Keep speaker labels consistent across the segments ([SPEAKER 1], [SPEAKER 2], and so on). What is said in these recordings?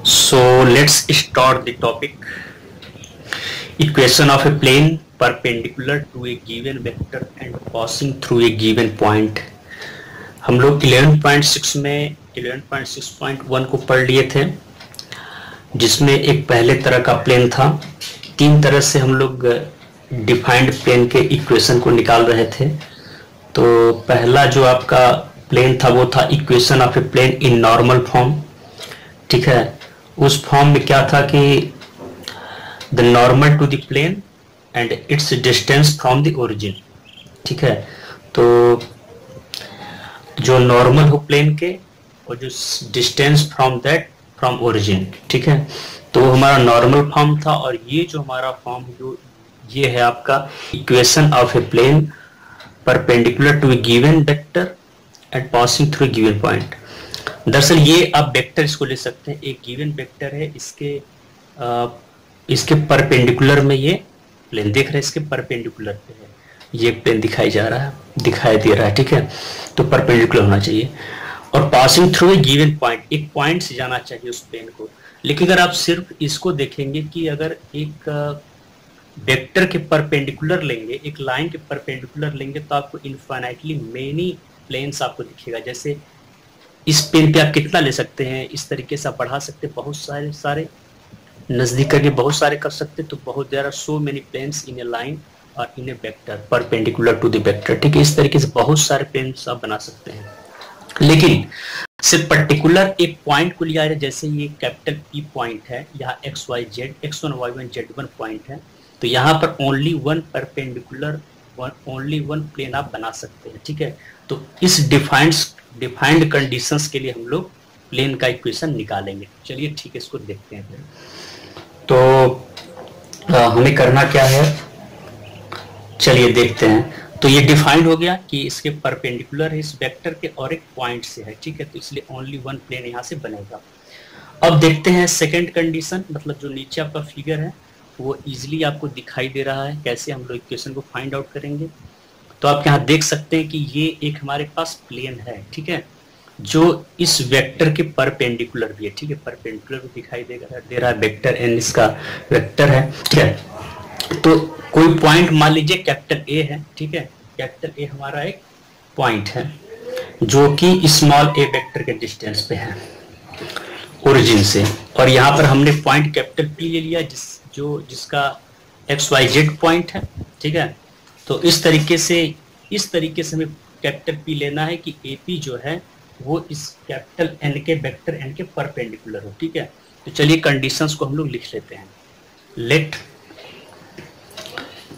[SPEAKER 1] So let's start the topic. Equation of a plane perpendicular to a given vector and passing through a given point. हम लोग 11.6 में 11.6.1 को पढ़ लिए थे, जिसमें एक पहले तरह का प्लेन था। तीन तरह से हम लोग डिफाइंड प्लेन के इक्वेशन को निकाल रहे थे। तो पहला जो आपका प्लेन था वो था equation of a plane in normal form. ठीक है, उस फॉर्म में क्या था कि the normal to the plane and its distance from the origin. ठीक है, तो जो नॉर्मल हो प्लेन के और जो डिस्टेंस फ्रॉम ओरिजिन। ठीक है, तो हमारा नॉर्मल फॉर्म था। और ये जो हमारा फॉर्म जो ये है आपका equation of a plane perpendicular to a given vector and passing through a given point. दरअसल ये आप वेक्टर इसको ले सकते हैं, एक गिवन वेक्टर है, इसके परपेंडिकुलर में ये प्लेन देख रहे हैं, इसके परपेंडिकुलर पे है ये प्लेन दिखाई दे रहा है। ठीक है, तो परपेंडिकुलर होना चाहिए और passing through a given point, एक पॉइंट से जाना चाहिए उस प्लेन को। लेकिन अगर आप सिर्फ इसको देखेंगे कि अगर एक वेक्टर के परपेंडिकुलर लेंगे, एक लाइन के परपेंडिकुलर लेंगे, तो आपको इनफाइनाइटली मेनी प्लेन्स आपको दिखेगा। जैसे इस पेन पे आप कितना ले सकते हैं, इस तरीके से आप बढ़ा सकते हैं, बहुत सारे नजदीक करके बहुत सारे कर सकते हैं। तो बहुत there are so many planes in a line और in a vector perpendicular to the vector. ठीक है, इस तरीके से बहुत सारे प्लेन्स आप बना सकते हैं। लेकिन सिर्फ पर्टिकुलर एक पॉइंट को लिया है, जैसे ये कैपिटल P पॉइंट है, यहाँ x1 y1 z1 पॉइंट है, तो यहाँ पर only one perpendicular only one plane आप बना सकते हैं। ठीक है, तो इस डिफाइंड कंडीशंस के लिए हम लोग प्लेन का इक्वेशन निकालेंगे। चलिए ठीक है, इसको देखते हैं फिर। तो हमें करना क्या है, चलिए देखते हैं। तो ये डिफाइंड हो गया कि इसके परपेंडिकुलर है इस वेक्टर के और एक पॉइंट से है। ठीक है, तो इसलिए ओनली वन प्लेन यहाँ से बनेगा। अब देखते हैं सेकेंड कंडीशन, मतलब जो नीचे आपका फिगर है वो इजिली आपको दिखाई दे रहा है, कैसे हम लोग इक्वेशन को फाइंड आउट करेंगे। तो आप यहाँ देख सकते हैं कि ये एक हमारे पास प्लेन है। ठीक है, जो इस वेक्टर के परपेंडिकुलर भी है। ठीक है, परपेंडिकुलर भी दिखाई दे रहा है, वेक्टर एन इसका वेक्टर है। ठीक है, तो कोई पॉइंट मान लीजिए कैपिटल ए है। ठीक है, कैपिटल ए हमारा एक पॉइंट है जो कि स्मॉल ए वेक्टर के डिस्टेंस पे है ओरिजिन से, और यहाँ पर हमने पॉइंट कैपिटल पी ले लिया जिसका XYZ पॉइंट है। ठीक है, तो इस तरीके से हमें कैपिटल P लेना है कि AP जो है वो इस कैपिटल N के वेक्टर N के परपेंडिकुलर हो। ठीक है, तो चलिए कंडीशंस को हम लोग लिख लेते हैं।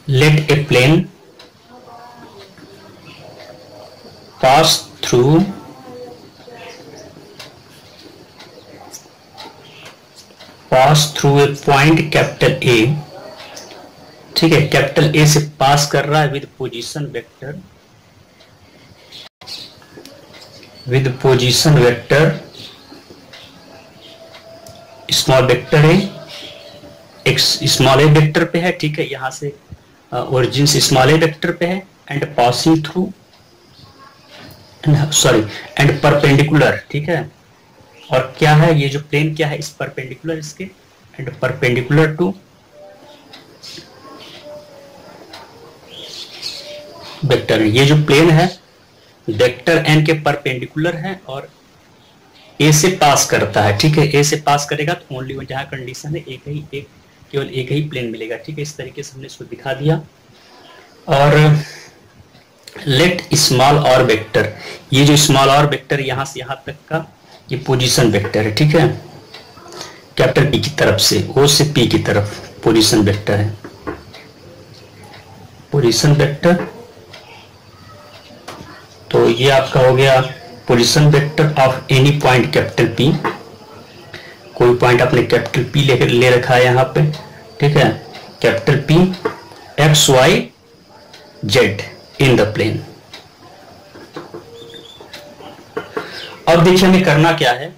[SPEAKER 1] Let a plane pass through a point capital A। ठीक है, कैपिटल ए से पास कर रहा है with position vector small vector है, एक स्मॉल ए वेक्टर पे है। ठीक है, यहां से ओरिजिन से स्मॉल ए वेक्टर पे है and passing through and perpendicular. ठीक है, और क्या है ये जो प्लेन क्या है, इस परपेंडिकुलर इसके एंड परपेंडिकुलर टू वेक्टर। ये जो प्लेन है वेक्टर एन के परपेंडिकुलर है और ए से पास करता है। ठीक है, ए से पास करेगा तो ओनली वन, जहां कंडीशन है केवल एक ही प्लेन मिलेगा। ठीक है, इस तरीके से हमने इसको दिखा दिया। और लेट स्मॉल और वेक्टर, ये जो स्मॉल और वेक्टर यहां से यहां तक का ये पोजीशन वेक्टर है। ठीक है, कैपिटल P की तरफ से O से P की तरफ पोजीशन वेक्टर है, पोजीशन वेक्टर। तो ये आपका हो गया position vector of any point capital P। कोई पॉइंट आपने कैपिटल P ले रखा है यहाँ पे। ठीक है, capital P XYZ in the plane. अब देखिए हमें करना क्या है।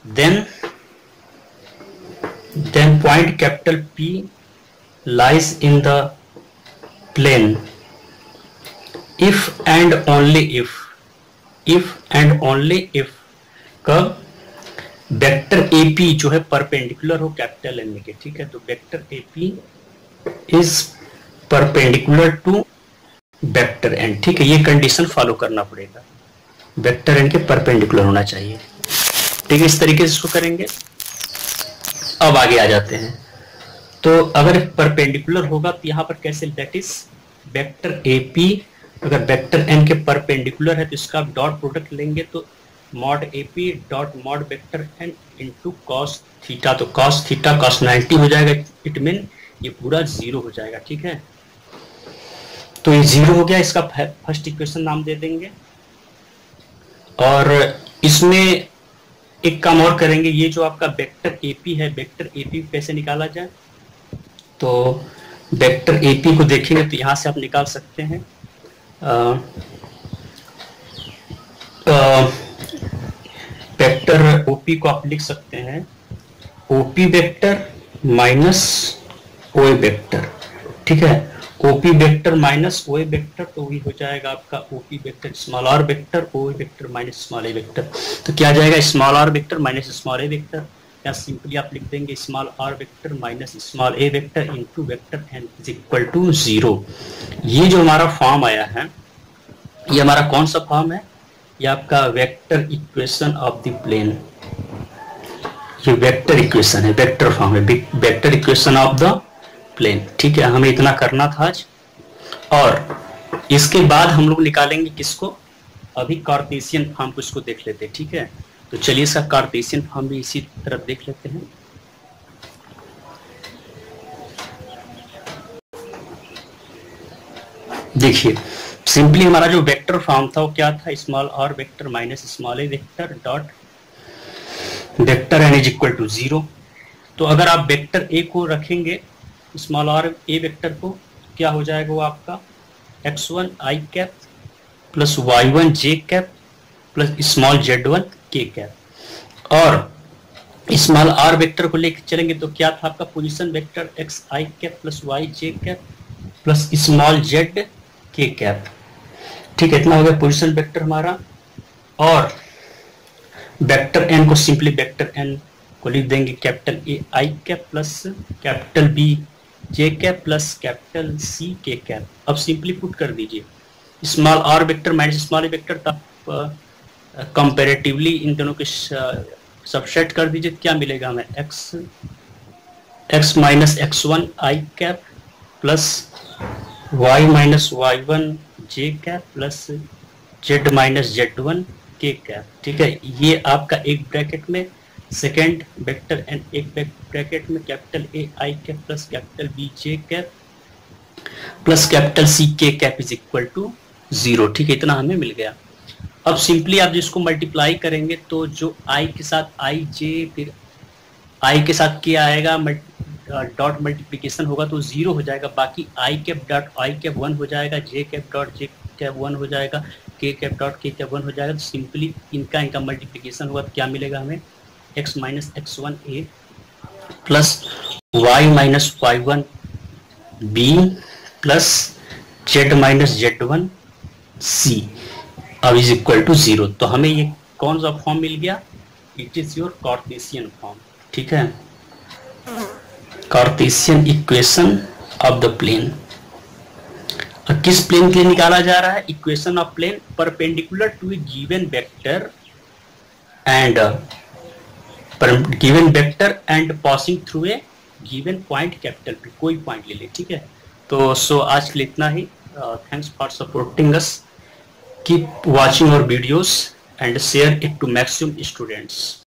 [SPEAKER 1] Then point capital P lies in the plane if and only if कब, वेक्टर AP जो है परपेंडिकुलर हो कैपिटल N के, ठीक है। तो vector AP is perpendicular to vector N, ठीक है। ये कंडीशन फॉलो करना पड़ेगा, वेक्टर N के परपेंडिकुलर होना चाहिए, ठीक है। इस तरीके से इसको करेंगे। अब आगे आ जाते हैं। तो अगर परपेंडिकुलर होगा तो यहाँ पर कैसे, दैट इज वेक्टर AP अगर वेक्टर N के परपेंडिकुलर है तो इसका डॉट प्रोडक्ट लेंगे, तो mod AP dot mod vector N into cos theta, तो कॉस थीटा कॉस 90 हो जाएगा। इट मीन ये पूरा 0 हो जाएगा, ठीक है। तो ये 0 हो गया, इसका फर्स्ट इक्वेशन नाम दे देंगे। और इसमें एक काम और करेंगे, ये जो आपका वेक्टर AP है, वेक्टर AP कैसे निकाला जाए, तो वेक्टर AP को देखेंगे तो यहां से आप निकाल सकते हैं वेक्टर OP को आप लिख सकते हैं OP vector minus OA vector, ठीक है। OP vector minus OA vector, तो वही हो जाएगा आपका OP vector small r vector, OA vector minus small a vector. तो क्या जाएगा, small r vector minus small a vector, या सिंपली आप लिख देंगे small r vector minus small a vector into vector n is equal to 0। ये जो हमारा फॉर्म आया है, ये हमारा कौन सा फॉर्म है, ये आपका vector equation of the plane. ये वेक्टर इक्वेशन है, वेक्टर फॉर्म है, vector equation of the plane, ठीक है। हमें इतना करना था आज। और इसके बाद हम लोग निकालेंगे किसको, अभी कार्टेशियन फॉर्म को इसको देख लेते हैं, ठीक है। तो चलिए इसका कार्टेशियन फॉर्म भी इसी तरफ देख लेते हैं। देखिए सिंपली हमारा जो वेक्टर फॉर्म था वो क्या था, small r vector minus small a vector dot vector n is equal to 0। तो अगर आप वेक्टर a को रखेंगे स्मॉल r a वेक्टर को, क्या हो जाएगा वो आपका x1 i cap plus y1 j cap plus small z1 k cap. और स्मॉल r वेक्टर को लेकर चलेंगे तो क्या था आपका position vector x i cap plus y j cap plus small z k cap, ठीक है। इतना हो गया पोजीशन वेक्टर हमारा। और वेक्टर n को सिंपली वेक्टर n को लिख देंगे capital A i cap plus capital B j cap plus capital C k cap. अब सिंपली पुट कर दीजिए small r vector minus small a vector, तब कंपैरेटिवली इन दोनों के सबसेट कर दीजिए, क्या मिलेगा हमें x minus x1 i cap plus y minus y1 j cap plus z minus z1 k cap, ठीक है। ये आपका एक ब्रैकेट में सेकेंड वेक्टर n, एक ब्रैकेट में capital A i cap plus capital B j cap plus capital C k cap is equal to 0, ठीक है। इतना हमें मिल गया। अब सिंपली आप जिसको मल्टीप्लाई करेंगे तो जो i के साथ i j, फिर i के साथ k आएगा, डॉट मल्टीप्लिकेशन होगा तो 0 हो जाएगा। बाकी i cap dot i cap 1 हो जाएगा, j cap dot j cap 1 हो जाएगा, k cap dot k cap 1 हो जाएगा। तो सिंपली इनका मल्टीप्लिकेशन होगा तो क्या मिलेगा हमें, x minus x1 a plus y minus y1 b plus z minus z1 c अब इज इक्वल टू 0। तो हमें ये कौन सा फॉर्म मिल गया, it is your cartesian form, ठीक है। Cartesian equation of the plane. किस प्लेन के लिए निकाला जा रहा है, equation of plane perpendicular to a given vector and given vector and passing through a given point capital P, कोई पॉइंट ले ले, ठीक है। तो आज के लिए इतना ही। Thanks for supporting us, keep watching our videos and share it to maximum students.